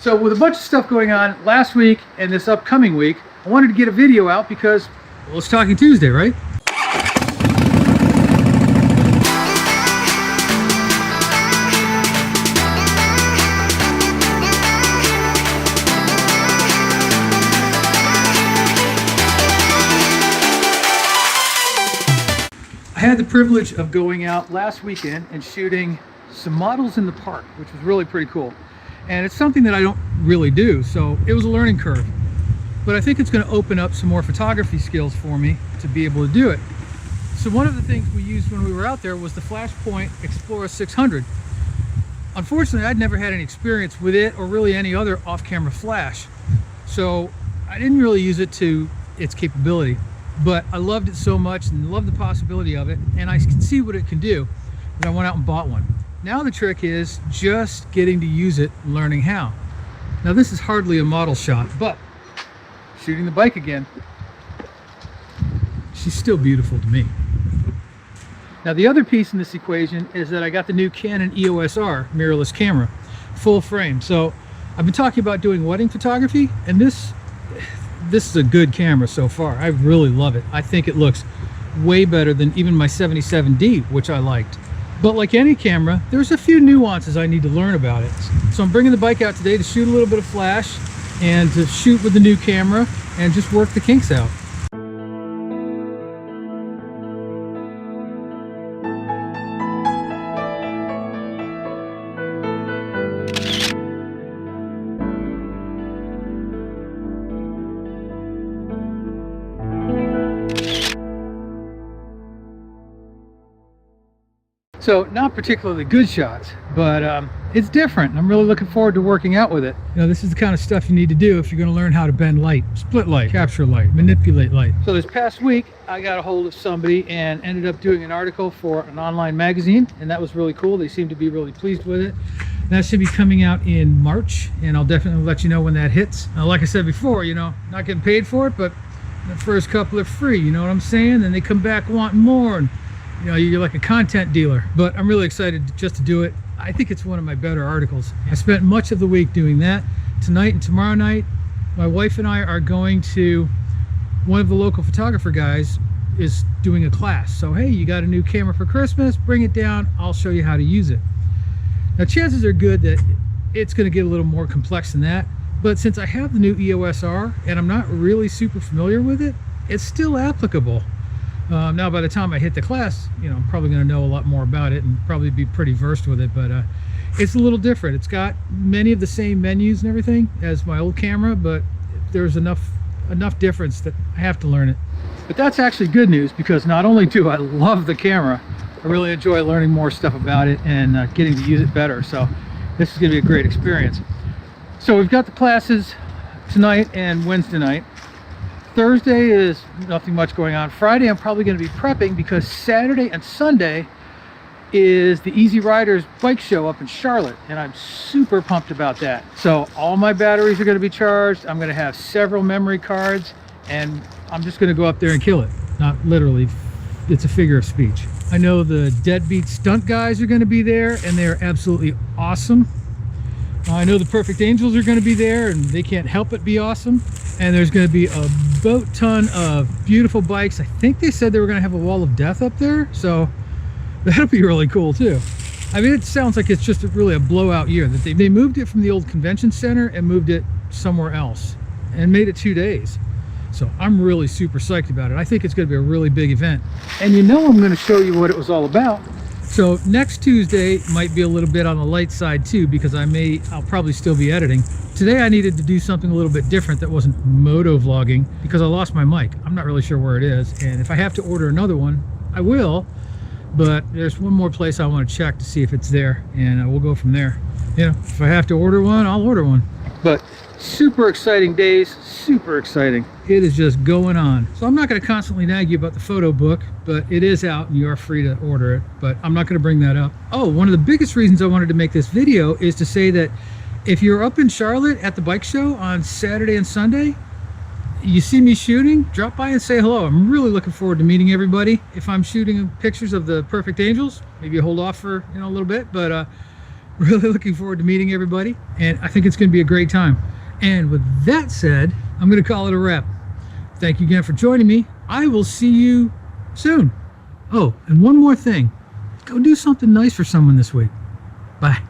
So with a bunch of stuff going on last week and this upcoming week, I wanted to get a video out because, well, it's Talking Tuesday, right? I had the privilege of going out last weekend and shooting some models in the park, which was really pretty cool. And it's something that I don't really do, so it was a learning curve. But I think it's going to open up some more photography skills for me to be able to do it. So one of the things we used when we were out there was the Flashpoint Explorer 600. Unfortunately, I'd never had any experience with it or really any other off-camera flash. So I didn't really use it to its capability. But I loved it so much and loved the possibility of it, and I can see what it can do, that I went out and bought one. Now the trick is just getting to use it and learning how. Now this is hardly a model shot, but shooting the bike again, she's still beautiful to me. Now the other piece in this equation is that I got the new Canon EOS R mirrorless camera, full frame. So I've been talking about doing wedding photography, and this is a good camera so far. I really love it. I think it looks way better than even my 77D, which I liked. But like any camera, there's a few nuances I need to learn about it. So I'm bringing the bike out today to shoot a little bit of flash and to shoot with the new camera and just work the kinks out. So not particularly good shots, but it's different. I'm really looking forward to working out with it. You know, this is the kind of stuff you need to do if you're going to learn how to bend light, split light, capture light, manipulate light. So this past week, I got a hold of somebody and ended up doing an article for an online magazine, and that was really cool. They seemed to be really pleased with it. And that should be coming out in March, and I'll definitely let you know when that hits. Like I said before, you know, not getting paid for it, but the first couple are free, you know what I'm saying? Then they come back wanting more, and you know, you're like a content dealer. But I'm really excited just to do it. I think it's one of my better articles. I spent much of the week doing that. Tonight and tomorrow night, my wife and I are going to, one of the local photographer guys is doing a class. So hey, you got a new camera for Christmas, bring it down, I'll show you how to use it. Now chances are good that it's going to get a little more complex than that, but since I have the new EOS R and I'm not really super familiar with it, it's still applicable. Now by the time I hit the class, you know, I'm probably going to know a lot more about it and probably be pretty versed with it, but it's a little different. It's got many of the same menus and everything as my old camera, but there's enough difference that I have to learn it. But that's actually good news, because not only do I love the camera, I really enjoy learning more stuff about it and getting to use it better. So this is going to be a great experience. So we've got the classes tonight and Wednesday night. Thursday is nothing much going on. Friday I'm probably going to be prepping, because Saturday and Sunday is the Easy Riders bike show up in Charlotte, and I'm super pumped about that. So all my batteries are going to be charged. I'm going to have several memory cards, and I'm just going to go up there and kill it. Not literally, it's a figure of speech. I know the Deadbeat stunt guys are going to be there, and they're absolutely awesome. I know the Perfect Angels are going to be there, and they can't help but be awesome. And there's going to be a boat ton of beautiful bikes. I think they said they were going to have a wall of death up there, so that'll be really cool too. I mean, it sounds like it's just really a blowout year. That they moved it from the old convention center and moved it somewhere else and made it 2 days. So I'm really super psyched about it. I think it's going to be a really big event. And you know I'm going to show you what it was all about. So next Tuesday might be a little bit on the light side too, because I'll probably still be editing. Today I needed to do something a little bit different that wasn't motovlogging, because I lost my mic. I'm not really sure where it is, and if I have to order another one, I will. But there's one more place I want to check to see if it's there, and we'll go from there. You know, if I have to order one, I'll order one. But super exciting days, super exciting. It is just going on. So I'm not going to constantly nag you about the photo book, but it is out and you are free to order it, but I'm not going to bring that up. Oh, one of the biggest reasons I wanted to make this video is to say that if you're up in Charlotte at the bike show on Saturday and Sunday, you see me shooting, drop by and say hello. I'm really looking forward to meeting everybody. If I'm shooting pictures of the Perfect Angels, maybe hold off for a little bit, but Really looking forward to meeting everybody, and I think it's going to be a great time. And with that said, I'm going to call it a wrap. Thank you again for joining me. I will see you soon. Oh, and one more thing. Go do something nice for someone this week. Bye.